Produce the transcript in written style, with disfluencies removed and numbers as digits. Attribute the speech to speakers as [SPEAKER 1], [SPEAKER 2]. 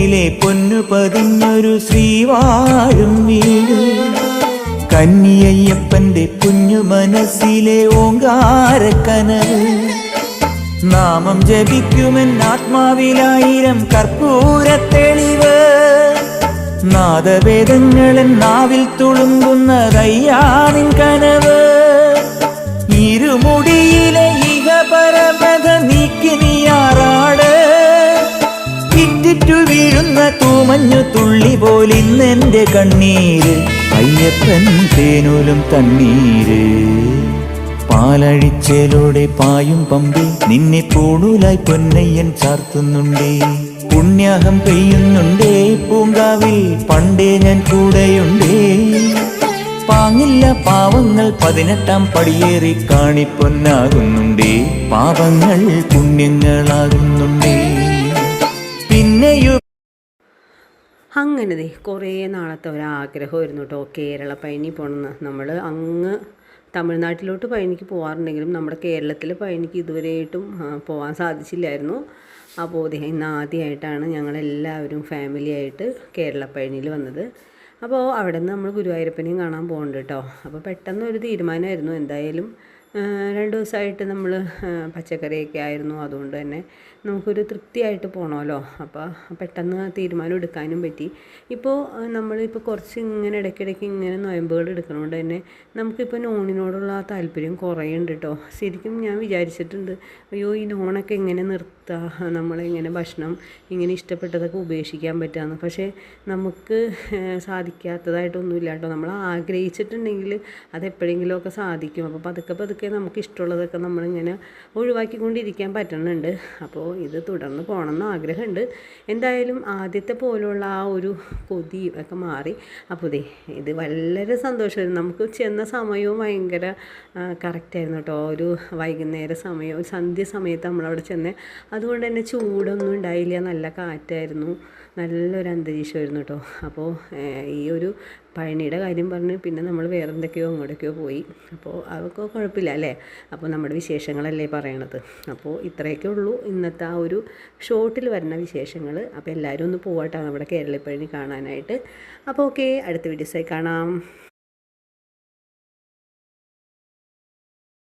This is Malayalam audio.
[SPEAKER 1] കൈകളിലെ പൊന്നു പതിഞ്ഞൊരു ശ്രീവാഴും വീട്, കന്നിയയ്യപ്പന്റെ കുഞ്ഞു മനസ്സിലെ ഓങ്കാരക്കനവ്. നാമം ജപിക്കുമെൻ ആത്മാവിലായിരം കർപ്പൂരത്തെളിവ്, നാദവേദങ്ങളൻ നാവിൽ തുളുമ്പുന്നതയ്യാനിൻ കനവ്. ഇരുമുടിയിലെ ഇഹപരമത നീക്കി നീയാറാട്, ഇറ്റിറ്റു വീഴുന്ന തൂമഞ്ഞു തുള്ളി പോലിന്നെന്റെ കണ്ണീര്, അയ്യപ്പൻ തേനൂലും തണ്ണീര്. പാലഴിച്ചേലോടെ പായും പമ്പി നിന്നെ പൂണൂലായി പൊന്നയ്യൻ ചാർത്തുന്നുണ്ടേ. പുണ്യാഹം പെയ്യുന്നുണ്ടേ പൂങ്കാവിൽ പണ്ടേ ഞാൻ കൂടെയുണ്ടേ. പാങ്ങില്ല പാവങ്ങൾ 18-ാം പടിയേറി കാണിപ്പൊന്നാകുന്നുണ്ടേ, പാപങ്ങൾ പുണ്യങ്ങളാകുന്നുണ്ടേ. പിന്നെയോ
[SPEAKER 2] അങ്ങനെ കുറേ നാളത്തെ ഒരാഗ്രഹമായിരുന്നു കേട്ടോ കേരള പഴനി പോകണമെന്ന്. നമ്മൾ അങ്ങ് തമിഴ്നാട്ടിലോട്ട് പഴനിക്ക് പോകാറുണ്ടെങ്കിലും നമ്മുടെ കേരളത്തിലെ പഴനിക്ക് ഇതുവരെയായിട്ടും പോകാൻ സാധിച്ചില്ലായിരുന്നു. അപ്പോൾ ഇന്ന് ആദ്യമായിട്ടാണ് ഞങ്ങളെല്ലാവരും ഫാമിലിയായിട്ട് കേരള പഴനിയിൽ വന്നത്. അപ്പോൾ അവിടെ നിന്ന് നമ്മൾ ഗുരുവായൂരപ്പനെയും കാണാൻ പോകുന്നുണ്ട് കേട്ടോ. അപ്പോൾ പെട്ടെന്നൊരു തീരുമാനമായിരുന്നു. എന്തായാലും 2 ദിവസമായിട്ട് നമ്മൾ പച്ചക്കറിയൊക്കെ ആയിരുന്നു, അതുകൊണ്ട് തന്നെ നമുക്കൊരു തൃപ്തിയായിട്ട് പോകണമല്ലോ. അപ്പോൾ പെട്ടെന്ന് തീരുമാനം എടുക്കാനും പറ്റി. ഇപ്പോൾ നമ്മളിപ്പോൾ കുറച്ച് ഇങ്ങനെ ഇടയ്ക്കിടയ്ക്ക് ഇങ്ങനെ നൊയമ്പുകൾ എടുക്കണോണ്ട് തന്നെ നമുക്കിപ്പോൾ നോണിനോടുള്ള ആ താല്പര്യം കുറയുന്നുണ്ട് കേട്ടോ. ശരിക്കും ഞാൻ വിചാരിച്ചിട്ടുണ്ട്, അയ്യോ ഈ നോണൊക്കെ എങ്ങനെ നിർത്തുക, നമ്മളിങ്ങനെ ഭക്ഷണം ഇങ്ങനെ ഇഷ്ടപ്പെട്ടതൊക്കെ ഉപേക്ഷിക്കാൻ പറ്റുകയെന്ന്. പക്ഷേ നമുക്ക് സാധിക്കാത്തതായിട്ടൊന്നുമില്ല കേട്ടോ. നമ്മൾ ആഗ്രഹിച്ചിട്ടുണ്ടെങ്കിൽ അതെപ്പോഴെങ്കിലുമൊക്കെ സാധിക്കും. അപ്പോൾ പതുക്കെ നമുക്ക് ഇഷ്ടമുള്ളതൊക്കെ നമ്മളിങ്ങനെ ഒഴിവാക്കിക്കൊണ്ടിരിക്കാൻ പറ്റുന്നുണ്ട്. അപ്പോൾ ഇത് തുടർന്ന് പോകണമെന്ന് ആഗ്രഹമുണ്ട്. എന്തായാലും ആദ്യത്തെ പോലുള്ള ആ ഒരു കൊതി ഒക്കെ മാറി. അപ്പോൾ ഇത് വളരെ സന്തോഷമായിരുന്നു. നമുക്ക് ചെന്ന സമയവും ഭയങ്കര കറക്റ്റായിരുന്നു കേട്ടോ. ഒരു വൈകുന്നേര സമയം, സന്ധ്യ സമയത്ത് നമ്മളവിടെ ചെന്നേ. അതുകൊണ്ട് തന്നെ ചൂടൊന്നും ഉണ്ടായില്ല, നല്ല കാറ്റായിരുന്നു, നല്ലൊരു അന്തരീക്ഷമായിരുന്നു കേട്ടോ. അപ്പോൾ ഈ ഒരു പഴനിയുടെ കാര്യം പറഞ്ഞ് പിന്നെ നമ്മൾ വേറെ എന്തൊക്കെയോ അങ്ങോട്ടൊക്കെയോ പോയി. അപ്പോൾ അതൊക്കെ കുഴപ്പമില്ല അല്ലേ. അപ്പോൾ നമ്മുടെ വിശേഷങ്ങളല്ലേ പറയണത്. അപ്പോൾ ഇത്രയൊക്കെ ഉള്ളൂ ഇന്നത്തെ ആ ഒരു ഷോട്ടിൽ വരുന്ന വിശേഷങ്ങൾ. അപ്പോൾ എല്ലാവരും ഒന്ന് പോകട്ടെ നമ്മുടെ കേരള പഴനി കാണാനായിട്ട്. അപ്പോൾ ഓക്കെ, അടുത്ത വീഡിയോസായി കാണാം.